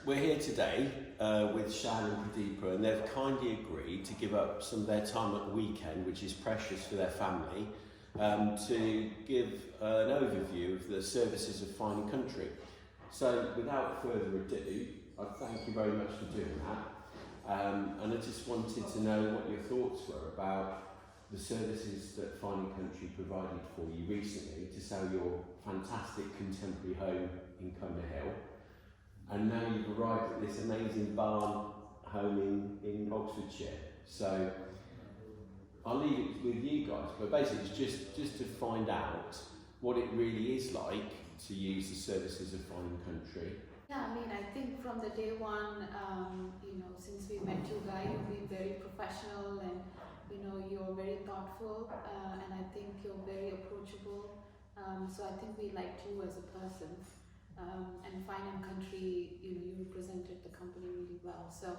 We're here today with Shan and Pradeepa, and they've kindly agreed to give up some of their time at the weekend, which is precious for their family, to give an overview of the services of Fine Country. So without further ado, I thank you very much for doing that. And I just wanted to know what your thoughts were about the services that Fine Country provided for you recently to sell your fantastic contemporary home in Cumnor Hill. And now you've arrived at this amazing barn home in Oxfordshire. So I'll leave it with you guys, but basically it's just to find out what it really is like to use the services of Fine Country. Yeah, I mean, I think from the day one, since we met you guys, you've been very professional and, you're very thoughtful and I think you're very approachable. So I think we liked you as a person. And Fine Country, you represented the company really well. So,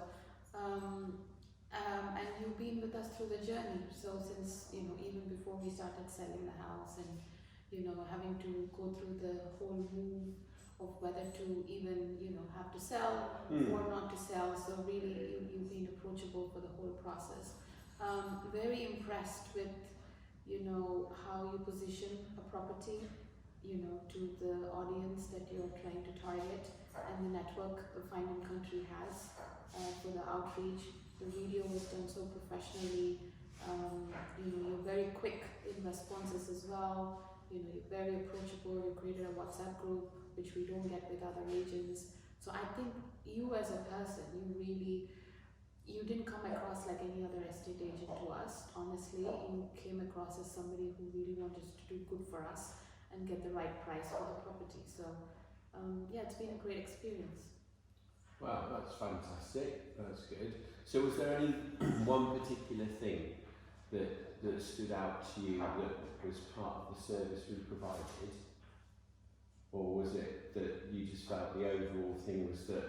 and you've been with us through the journey. So since, even before we started selling the house and, having to go through the whole move of whether to even, have to sell or not to sell. So really, you've been approachable for the whole process. Very impressed with, how you position a property, to the audience that you're trying to target and the network the Fine Country has for the outreach. The video was done so professionally. You're very quick in responses as well. You're very approachable. You created a WhatsApp group, which we don't get with other agents. So I think you as a person, you didn't come across like any other estate agent to us. Honestly, you came across as somebody who really wanted to do good for us and get the right price for the property. So it's been a great experience. Wow, that's fantastic. That's good. So was there any one particular thing that stood out to you that was part of the service we provided? Or was it that you just felt the overall thing was that,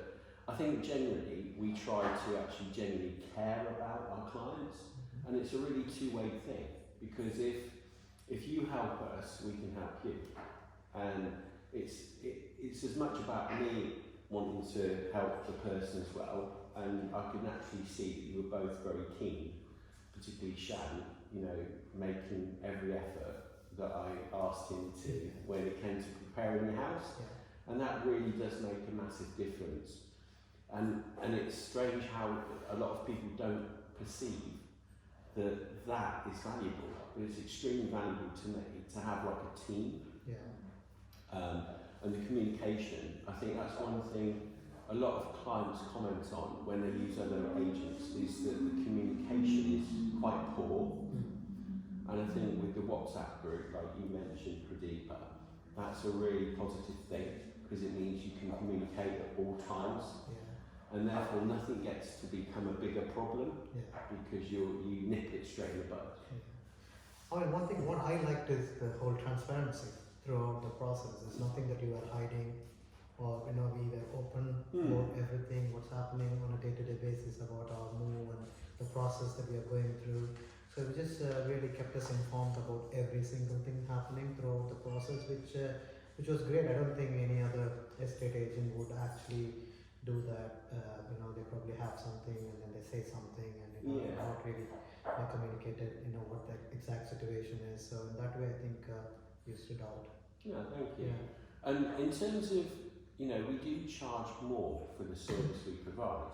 I think generally we try to actually genuinely care about our clients, and it's a really two-way thing, because if you help us, we can help you. And it's as much about me wanting to help the person as well, and I could naturally see that you were both very keen, particularly Shan, making every effort that I asked him to when it came to preparing the house. Yeah. And that really does make a massive difference. And it's strange how a lot of people don't perceive that is valuable. But it's extremely valuable to me to have like a team. Yeah. And the communication, I think that's one thing a lot of clients comment on when they use other agents, is that the communication is quite poor. And I think with the WhatsApp group, like you mentioned, Pradeepa, that's a really positive thing, because it means you can communicate at all times. Yeah. And therefore nothing gets to become a bigger problem, because you nip it straight in the bud. I mean, one thing, what I liked is the whole transparency throughout the process. There's nothing that you are hiding, or we were open about everything, what's happening on a day-to-day basis about our move and the process that we are going through. So it just really kept us informed about every single thing happening throughout the process, which was great. I don't think any other estate agent would actually do that. They probably have something and then they say something and not really communicated, what the exact situation is. So in that way, I think you stood out. Yeah, thank you. Yeah. And in terms of, we do charge more for the service we provide.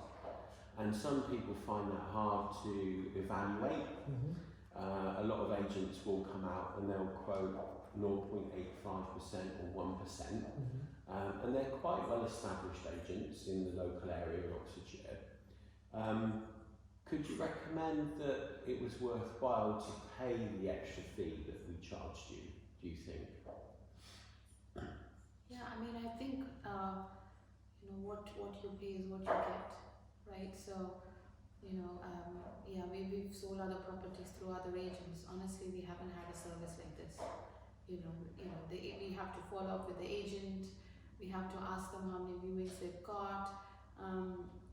And some people find that hard to evaluate. A lot of agents will come out and they'll quote 0.85% or 1%. And they're quite well established agents in the local area of Oxfordshire. Could you recommend that it was worthwhile to pay the extra fee that we charged you, do you think? Yeah, I mean, I think, what you pay is what you get, right? So, we've sold other properties through other agents. Honestly, we haven't had a service like this. We have to follow up with the agent. We have to ask them how many viewings they've got.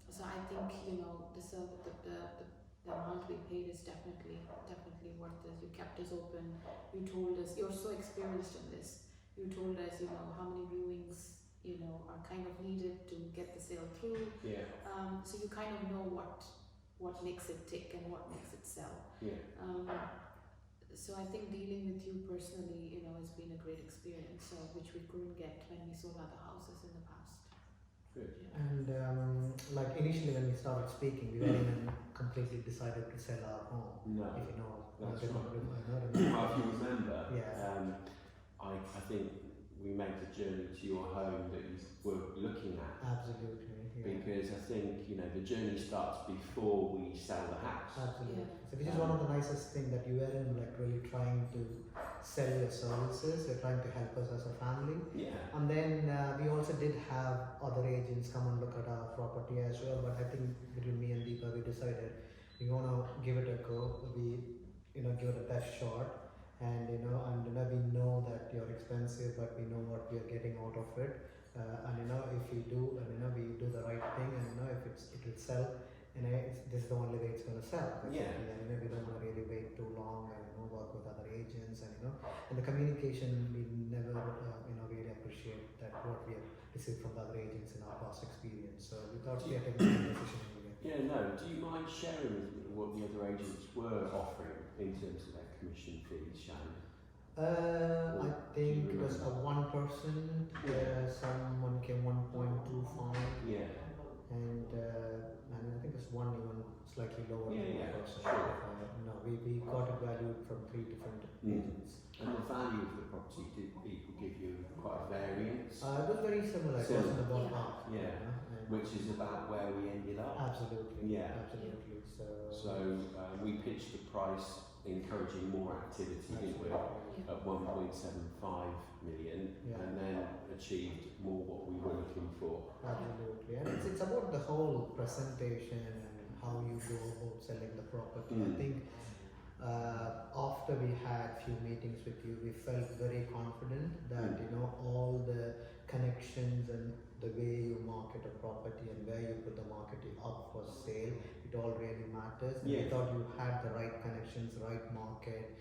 So I think, the amount we paid is definitely worth it. You kept us open. You told us, you're so experienced in this. You told us, how many viewings you know, are kind of needed to get the sale through. Yeah. So you kind of know what makes it tick and what makes it sell. Yeah. So I think dealing with you personally, you know, has been a great experience, which we couldn't get when we sold other houses in the past. Good. Yeah. And like initially when we started speaking, we weren't even completely decided to sell our home. No. If you know, That's I right. remember. If you remember, Yeah. I think we made the journey to your home that you were looking at. Absolutely. Yeah. Because I think, you know, the journey starts before we sell the house. Absolutely. Yeah. So which is one of the nicest things that you weren't like really trying to sell your services. You're trying to help us as a family. Yeah. And then we also did have other agents come and look at our property as well. But I think between me and Deepa, we decided we want to give it a go. We, you know, give it a best shot. And we know that you're expensive, but we know what we are getting out of it. And if we do, and we do the right thing, and if it will sell, this is the only way it's going to sell. Yeah. And we don't want to really wait too long and work with other agents, and the communication we never really appreciate that what we have received from the other agents in our past experience. So we thought we had taken a decision anyway. Yeah, no. Do you mind sharing with me what the other agents were offering in terms of their commission fees, Shane? I think it was a one person. Someone came 1.25, Yeah. and I think it's one even slightly lower than Yeah, one person. sure. We got it valued from 3 different agents. And the value of the property, did people give you quite a variance? It was very similar. It wasn't about half. Yeah. Which is about where we ended up. Absolutely. Yeah. Absolutely. So we pitched the price, encouraging more activity, didn't we? Yeah. At 1.75 million, Yeah. and then achieved more what we were looking for. Absolutely. And it's about the whole presentation and how you go about selling the property. I think after we had few meetings with you, we felt very confident that all the connections and the way you market a property and where you put the marketing up for sale, it all really matters. And we thought you had the right connections, right market,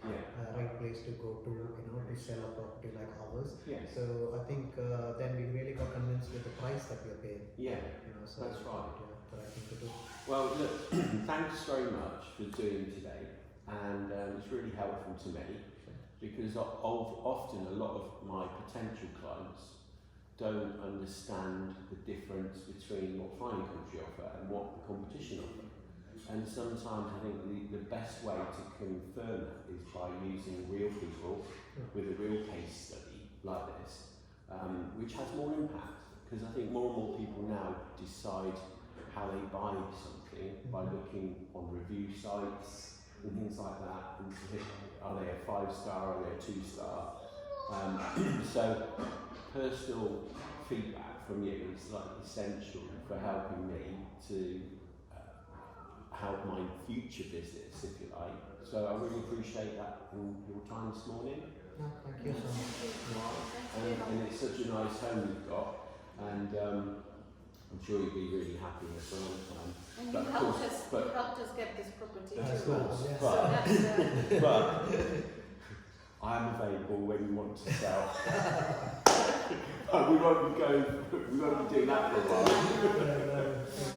right place to go to, to sell a property like ours. Yes. So I think then we really got convinced with the price that we are paying. Yeah. So That's right. The right thing to do. Well, look, thanks very much for doing today, and it's really helpful to me because often a lot of my potential clients don't understand the difference between what Fine Country offer and what the competition offer. And sometimes I think the best way to confirm that is by using real people with a real case study like this, which has more impact. Because I think more and more people now decide how they buy something by looking on review sites and things like that. And are they a 5-star, are they a 2-star? So personal feedback from you is like essential for helping me to help my future business, if you like. So I really appreciate that in your time this morning. No, thank you so much. And it's such a nice home you've got, and I'm sure you'll be really happy here for a long time. And But you of course- helped us get this property Of too. course, Yes. So that's but I am available when you want to sell. But we won't be doing that for a while.